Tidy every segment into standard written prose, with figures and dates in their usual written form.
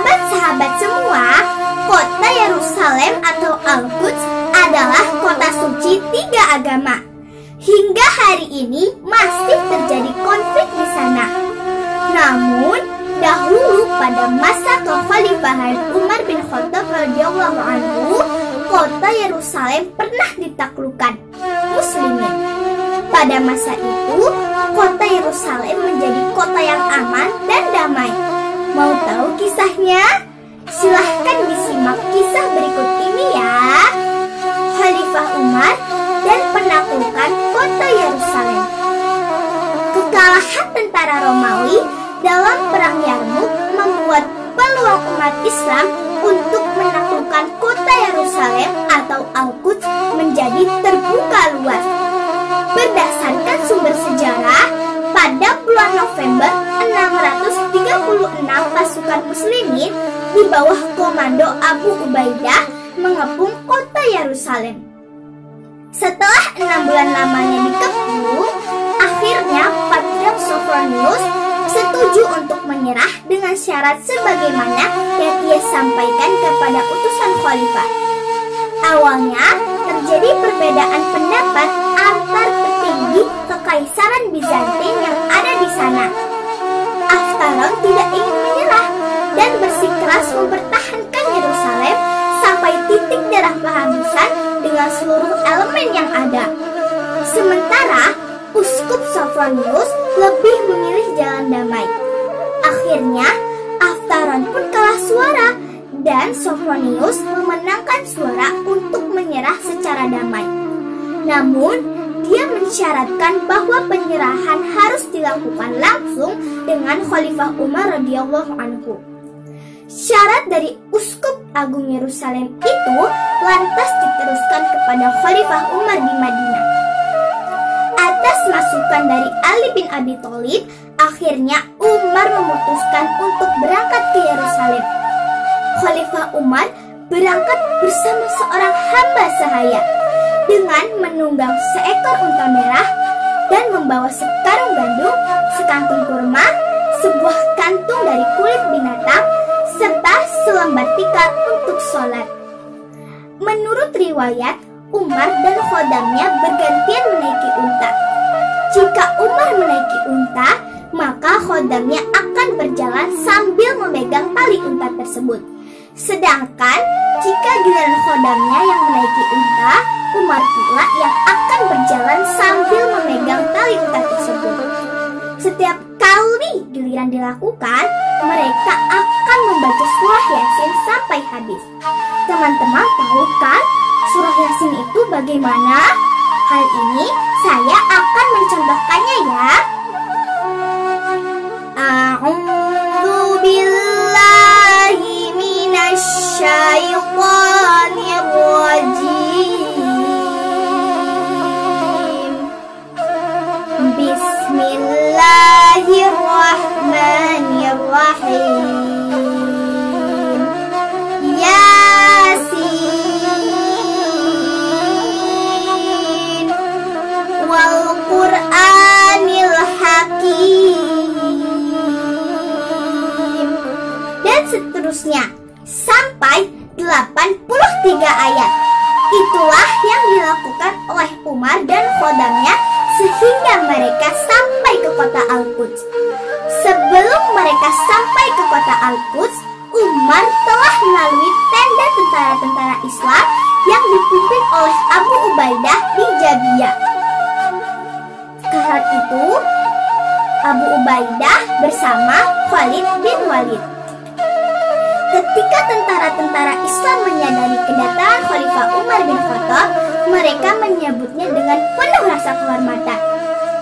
Sahabat-sahabat semua, kota Yerusalem atau Al-Quds adalah kota suci tiga agama. Hingga hari ini masih terjadi konflik di sana. Namun, dahulu pada masa kekhalifahan Umar bin Khattab radhiyallahu anhu, kota Yerusalem pernah ditaklukkan Muslimin. Pada masa itu, kota Yerusalem menjadi kota yang aman dan damai. Mau tahu kisahnya? Silahkan disimak kisah berikut ini ya. Khalifah Umar dan penaklukan kota Yerusalem. Kekalahan tentara Romawi dalam perang Yarmuk membuat peluang umat Islam untuk menaklukkan kota Yerusalem atau Al-Quds menjadi terbuka luas. Berdasarkan sumber sejarah, pada bulan November 636 pasukan muslimin di bawah komando Abu Ubaidah mengepung kota Yerusalem. Setelah 6 bulan lamanya dikepung, akhirnya Patriark Sophronius setuju untuk menyerah dengan syarat sebagaimana yang ia sampaikan kepada utusan khalifah. Awalnya terjadi perbedaan pendapat antar petinggi kekaisaran Bizantin yang ada di sana. Aftaron tidak ingin menyerah dan bersikeras mempertahankan Yerusalem sampai titik darah kehabisan dengan seluruh elemen yang ada. Sementara Uskup Sophronius lebih memilih jalan damai. Akhirnya Aftaron pun kalah suara dan Sophronius memenangkan suara untuk menyerah secara damai. Namun, dia mensyaratkan bahwa penyerahan harus dilakukan langsung dengan Khalifah Umar radhiyallahu anhu. Syarat dari Uskup Agung Yerusalem itu lantas diteruskan kepada Khalifah Umar di Madinah. Atas masukan dari Ali bin Abi Thalib, akhirnya Umar memutuskan untuk berangkat ke Yerusalem. Khalifah Umar berangkat bersama seorang hamba sahaya dengan menunggang seekor unta merah dan membawa sekarung gandum, sekantung kurma, sebuah kantung dari kulit binatang, serta selembar tikar untuk sholat. Menurut riwayat, Umar dan khodamnya bergantian menaiki unta. Jika Umar menaiki unta, maka khodamnya akan berjalan sambil memegang tali unta tersebut. Sedangkan jika giliran khodamnya yang menaiki unta, Umar pula yang akan berjalan sambil memegang tali unta tersebut. Setiap kali giliran dilakukan, mereka akan membaca surah Yasin sampai habis. Teman-teman tahu kan surah Yasin itu bagaimana? Hal ini saya akan mencontohkannya ya. A'udzu billahi minasy syaithanir rajim. Bismillahirrahmanirrahim. Yasin wal Qur'anil Hakim. Dan seterusnya sampai 83 ayat. Itulah yang dilakukan oleh Umar dan khodamnya sehingga mereka sampai ke kota Al-Quds. Sebelum mereka sampai ke kota Al-Quds, Umar telah melalui tenda tentara-tentara Islam yang dipimpin oleh Abu Ubaidah di Jabiyah. Saat itu, Abu Ubaidah bersama Khalid bin Walid. Ketika tentara-tentara Islam menyadari kedatangan Khalifah Umar bin Khattab, mereka menyambutnya dengan penuh rasa kehormatan.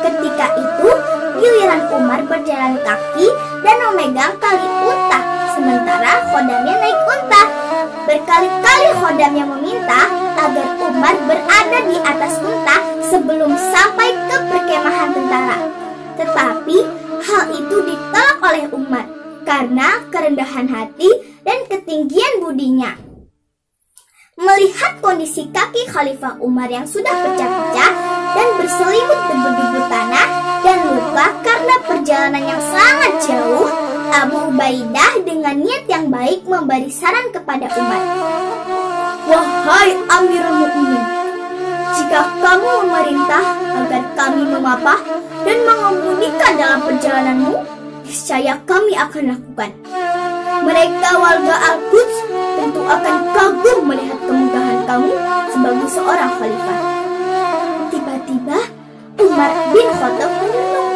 Ketika itu, giliran Umar berjalan kaki dan memegang tali unta, sementara khodamnya naik unta. Berkali-kali khodamnya meminta agar Umar berada di atas unta sebelum sampai ke perkemahan tentara. Tetapi hal itu ditolak oleh Umar karena kerendahan hati dan ketinggian budinya. Melihat kondisi kaki Khalifah Umar yang sudah pecah-pecah dan berselimut debu-debu tanah dan luka karena perjalanan yang sangat jauh, Abu Ubaidah dengan niat yang baik memberi saran kepada Umar. Wahai Amirul Mukminin, jika kamu memerintah agar kami memapah dan mengemudikan dalam perjalananmu, niscaya kami akan lakukan. Mereka warga Al-Quds tentu akan kagum melihat kemegahan kamu sebagai seorang khalifah. Tiba-tiba Umar bin Khattab merenung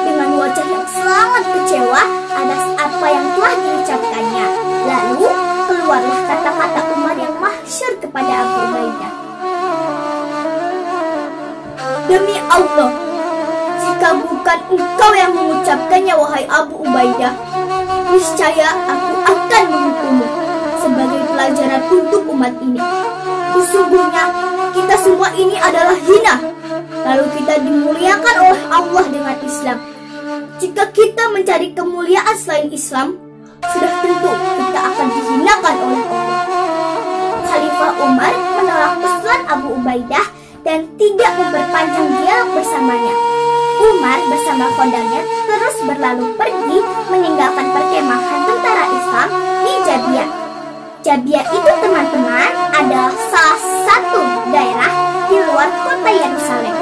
dengan wajah yang sangat kecewa atas apa yang telah diucapkannya. Lalu keluarlah kata-kata Umar yang masyhur kepada Abu Ubaidah. Demi Allah, jika bukan engkau yang mengucapkannya, wahai Abu Ubaidah, niscaya aku akan menghukummu sebagai pelajaran untuk umat ini. Sesungguhnya kita semua ini adalah hina, lalu kita dimuliakan oleh Allah dengan Islam. Jika kita mencari kemuliaan selain Islam, sudah tentu kita akan dihinakan oleh Allah. Khalifah Umar menolak usulan Abu Ubaidah dan tidak memperpanjang dialog bersamanya. Umar bersama khodamnya terus berlalu pergi meninggalkan perkemahan tentara Islam di Jabiyah. Jabiyah itu, teman-teman, adalah salah satu daerah di luar kota Yerusalem.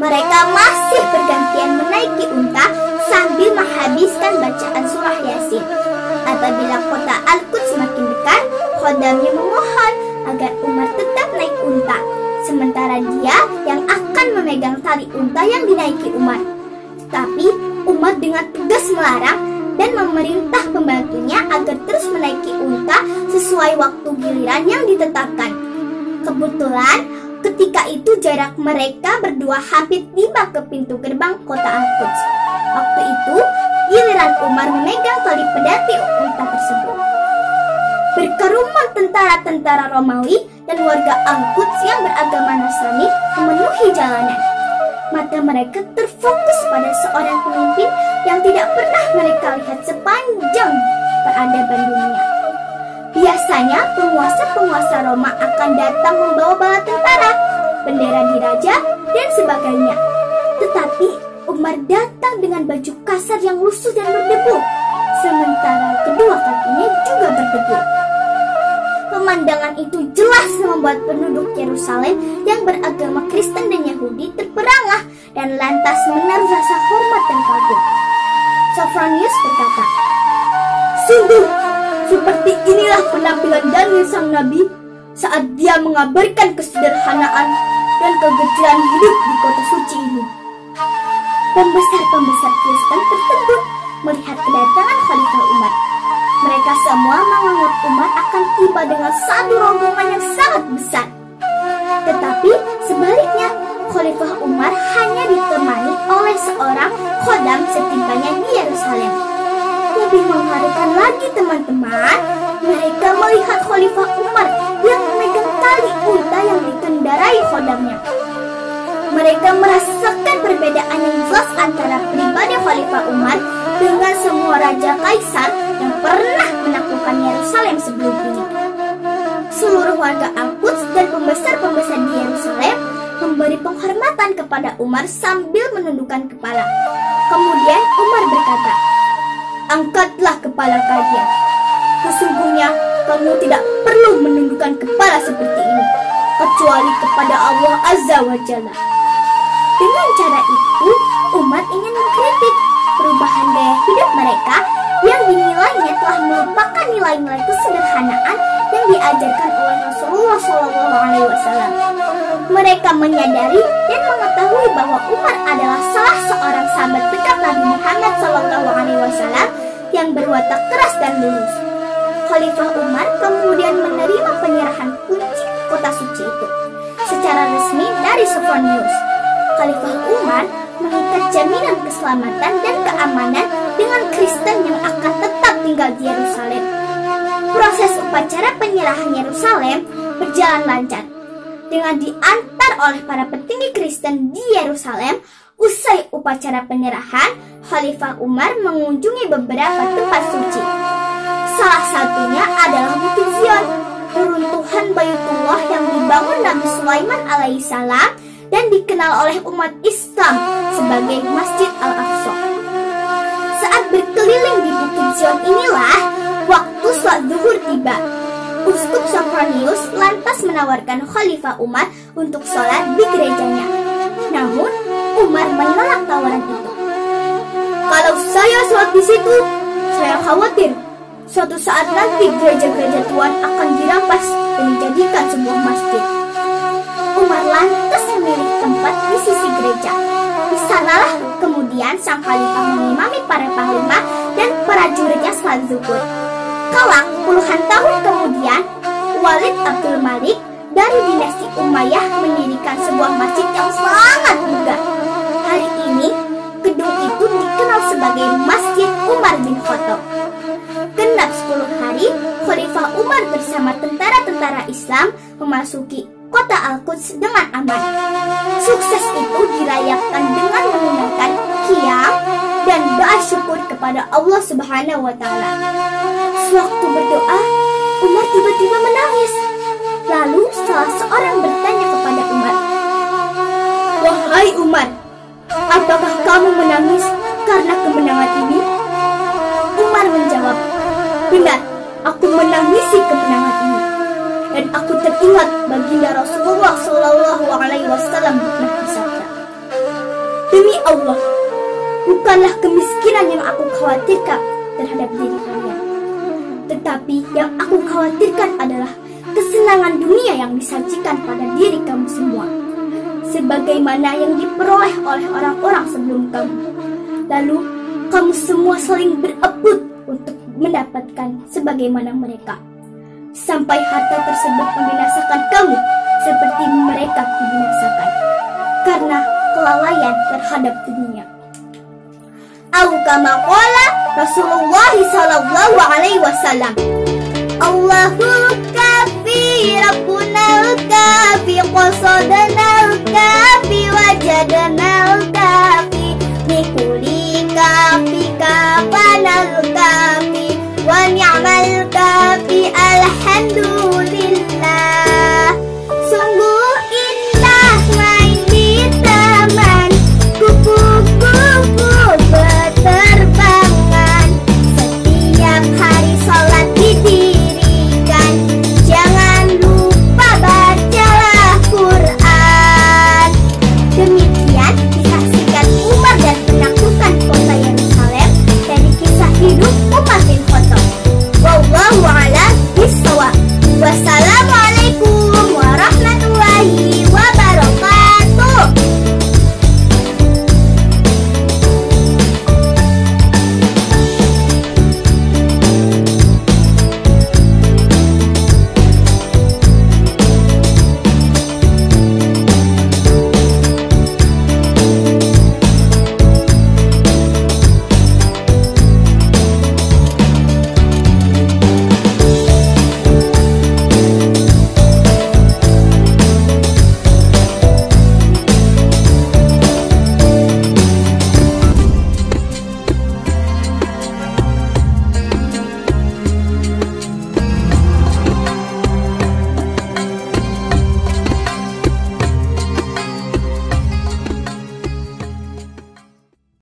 Mereka masih bergantian menaiki unta sambil menghabiskan bacaan surah Yasin. Apabila kota Al-Quds semakin dekat, khodamnya memohon agar Umar tetap naik unta, sementara dia yang akan memegang tali unta yang dinaiki Umar. Tetapi Umar dengan tegas melarang dan memerintah pembantunya agar terus menaiki unta sesuai waktu giliran yang ditetapkan. Kebetulan ketika itu jarak mereka berdua hampir tiba ke pintu gerbang kota Al-Quds. Waktu itu giliran Umar memegang tali pedati unta tersebut. Berkerumun tentara-tentara Romawi dan warga Al-Quds yang beragama Nasrani memenuhi jalanan. Mata mereka terfokus pada seorang pemimpin yang tidak pernah mereka lihat sepanjang peradaban dunia. Biasanya penguasa-penguasa Roma akan datang membawa bala tentara, bendera diraja, dan sebagainya. Tetapi Umar datang dengan baju kasar yang lusuh dan berdebu, sementara kedua kakinya juga berdebu. Pemandangan itu jelas membuat penduduk Yerusalem yang beragama Kristen dan Yahudi terperangah dan lantas menaruh rasa hormat dan kagum. Sophronius berkata, sungguh seperti inilah penampilan Daniel sang nabi saat dia mengabarkan kesederhanaan dan kegejiran hidup di kota suci ini. Pembesar-pembesar Kristen tertegun melihat kedatangan Khalifah Umar. Mereka semua menganggap Umar akan tiba dengan satu rombongan yang sangat besar. Tetapi sebaliknya, Khalifah Umar hanya ditemani oleh seorang khodam setibanya di Yerusalem. Lebih mengharukan lagi, teman-teman, mereka melihat Khalifah Umar yang memegang tali unta yang dikendarai khodamnya. Mereka merasakan perbedaan yang jelas antara pribadi Khalifah Umar dengan semua raja kaisar yang pernah menaklukkan Yerusalem sebelum ini. Seluruh warga Al-Quds dan pembesar-pembesar di Yerusalem memberi penghormatan kepada Umar sambil menundukkan kepala. Kemudian Umar berkata, angkatlah kepala kalian. Sesungguhnya kamu tidak perlu menundukkan kepala seperti ini, kecuali kepada Allah Azza wa Jalla. Dengan cara itu, Umar ingin mengkritik perubahan gaya hidup mereka yang dinilainya telah melupakan nilai-nilai kesederhanaan yang diajarkan oleh Rasulullah SAW. Mereka menyadari dan mengetahui bahwa Umar adalah salah seorang sahabat dekat Nabi Muhammad SAW yang berwatak keras dan lurus. Khalifah Umar kemudian menerima penyerahan kunci kota suci itu secara resmi dari Sophronius. Khalifah Umar mengikat jaminan keselamatan dan keamanan dengan Kristen yang akan tetap tinggal di Yerusalem. Proses upacara penyerahan Yerusalem berjalan lancar dengan diantar oleh para petinggi Kristen di Yerusalem. Usai upacara penyerahan, Khalifah Umar mengunjungi beberapa tempat suci. Salah satunya adalah Bukit Zion, runtuhan Baitullah yang dibangun Nabi Sulaiman alaihissalam dan dikenal oleh umat Islam sebagai Masjid Al-Aqsa. Saat Saat berkeliling di Bukit Zion inilah waktu sholat zuhur tiba. Uskup Sophronius lantas menawarkan Khalifah Umar untuk sholat di gerejanya. Namun Umar menolak tawaran itu. Kalau saya sholat di situ, saya khawatir suatu saat nanti gereja-gereja Tuhan akan dirampas dan dijadikan sebuah masjid. Umar lantas memilih tempat di sisi gereja. Di sanalah kemudian sang khalifah mengimami para panglima dan prajuritnya sholat zuhur. Kelak puluhan tahun kemudian, Walid Abdul Malik dari dinasti Umayyah mendirikan sebuah masjid yang sangat megah. Hari ini, gedung itu dikenal sebagai Masjid Umar bin Khattab. Genap 10 hari, Khalifah Umar bersama tentara-tentara Islam memasuki kota Al-Quds dengan aman. Sukses itu dirayakan dengan menggunakan qiyam dan doa syukur kepada Allah Subhanahu wa Ta'ala. Sewaktu berdoa, Umar tiba-tiba menangis. Lalu salah seorang bertanya kepada Umar, "Wahai Umar, apakah kamu menangis karena kemenangan ini?" Umar menjawab, "Benar, aku menangisi kemenangan ini. Dan aku teringat baginda Rasulullah SAW pernah bersabda, 'Demi Allah, bukanlah kemiskinan yang aku khawatirkan terhadap diri kalian, tetapi yang aku khawatirkan adalah kesenangan dunia yang disajikan pada diri kamu semua, sebagaimana yang diperoleh oleh orang-orang sebelum kamu. Lalu kamu semua saling berebut untuk mendapatkan sebagaimana mereka, sampai harta tersebut membinasakan kamu seperti mereka dibinasakan karena kelalaian terhadap dunia.'" Atau kama qala Rasulullah sallallahu alaihi wasallam, "Allahu kafi rabbunal kafi qasadanal kafi wajadanal kafi nikuli kafi kafanal kafi."